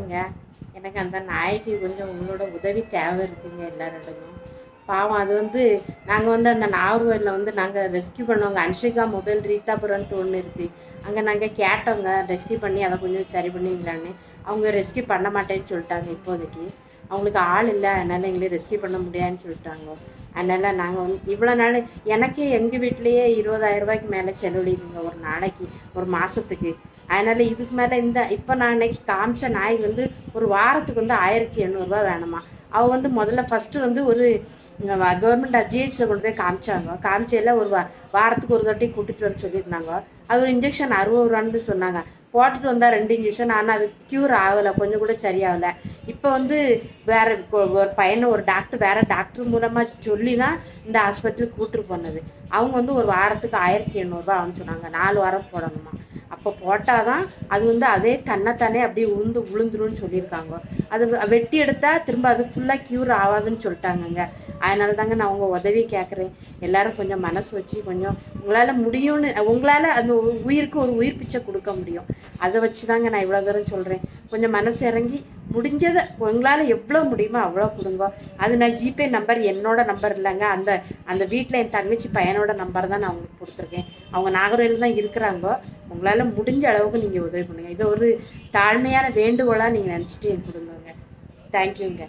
வணக்கங்க. எனக்கு அந்த நாய்க்கு கொஞ்சம் உங்களோட உதவி தேவை இருக்குங்க எல்லாரிடமும். பாவம் அது நாங்கள் அந்த நாகர்கோவிலில் நாங்கள் ரெஸ்கியூ பண்ணுவோங்க. அன்ஷிகா மொபைல் ரீதாபுரம்ன்ட்டு ஒன்று இருக்குது. அங்கே நாங்கள் கேட்டோங்க ரெஸ்கியூ பண்ணி அதை கொஞ்சம் சரி பண்ணுவீங்களான்னு. அவங்க ரெஸ்கியூ பண்ண மாட்டேன்னு சொல்லிட்டாங்க இப்போதைக்கு. அவங்களுக்கு ஆள் இல்லை, அதனால் எங்களை ரெஸ்கியூ பண்ண முடியாதுன்னு சொல்லிட்டாங்க. அதனால் நாங்கள் இவ்வளோ நாள் எனக்கே எங்கள் வீட்லேயே 20,000 ரூபாய்க்கு மேலே செலவழிக்குங்க ஒரு நாளைக்கு, ஒரு மாதத்துக்கு. அதனால் இதுக்கு மேலே இப்போ நான் அன்னைக்கு காமிச்ச நாய் ஒரு வாரத்துக்கு 1,800 வேணுமா. அவள் முதல்ல ஃபஸ்ட்டு ஒரு கவர்மெண்ட் ஜிஹெச்சில் கொண்டு போய் காமிச்சாங்க. காமிச்சையில் ஒரு வாரத்துக்கு ஒரு தட்டி கூட்டிகிட்டு வர சொல்லியிருந்தாங்க. அது ஒரு இன்ஜெக்ஷன் 60 ரூபான்னு சொன்னாங்க. போட்டுட்டு வந்தால் 2 இன்ஜெக்ஷன், ஆனால் அது க்யூர் ஆகலை, கொஞ்சம் கூட சரியாகலை. இப்போ வேறு ஒரு பையனை ஒரு டாக்டர் வேறு டாக்டர் மூலமாக சொல்லி தான் இந்த ஹாஸ்பிட்டலுக்கு கூப்பிட்டு போனது. அவங்க ஒரு வாரத்துக்கு 1,800 ஆகும்னு சொன்னாங்க. 4 வாரம் போடணுமா. அப்போ போட்டால் தான் அது அதே தன்னைத்தானே அப்படியே விழுந்துருன்னு சொல்லியிருக்காங்க. அது வெட்டி எடுத்தால் திரும்ப அது ஃபுல்லாக க்யூர் ஆகாதுன்னு சொல்லிட்டாங்கங்க. அதனால தாங்க நான் உங்கள் உதவி கேட்குறேன். எல்லோரும் கொஞ்சம் மனசு வச்சு கொஞ்சம் உங்களால் முடியும்னு, உங்களால் அந்த உயிருக்கு ஒரு உயிர் பிச்சை கொடுக்க முடியும். அதை வச்சு தாங்க நான் இவ்வளோ தூரம் சொல்கிறேன். கொஞ்சம் மனசு இறங்கி முடிஞ்சதை உங்களால் எவ்வளோ முடியுமோ அவ்வளோ கொடுங்க. அது நான் ஜிபே நம்பர் என்னோட நம்பர் இல்லைங்க, அந்த வீட்டில் என் தங்கச்சி பையனோட நம்பர் தான் நான் உங்களுக்கு கொடுத்துருக்கேன். அவங்க நாகர்கோவிலில் தான் இருக்கிறாங்க. உங்களால் முடிஞ்ச அளவுக்கு நீங்கள் உதவி பண்ணுங்கள். இதை ஒரு தாழ்மையான வேண்டுகோளாக நீங்கள் நினச்சிட்டு கொடுங்க. தேங்க்யூங்க.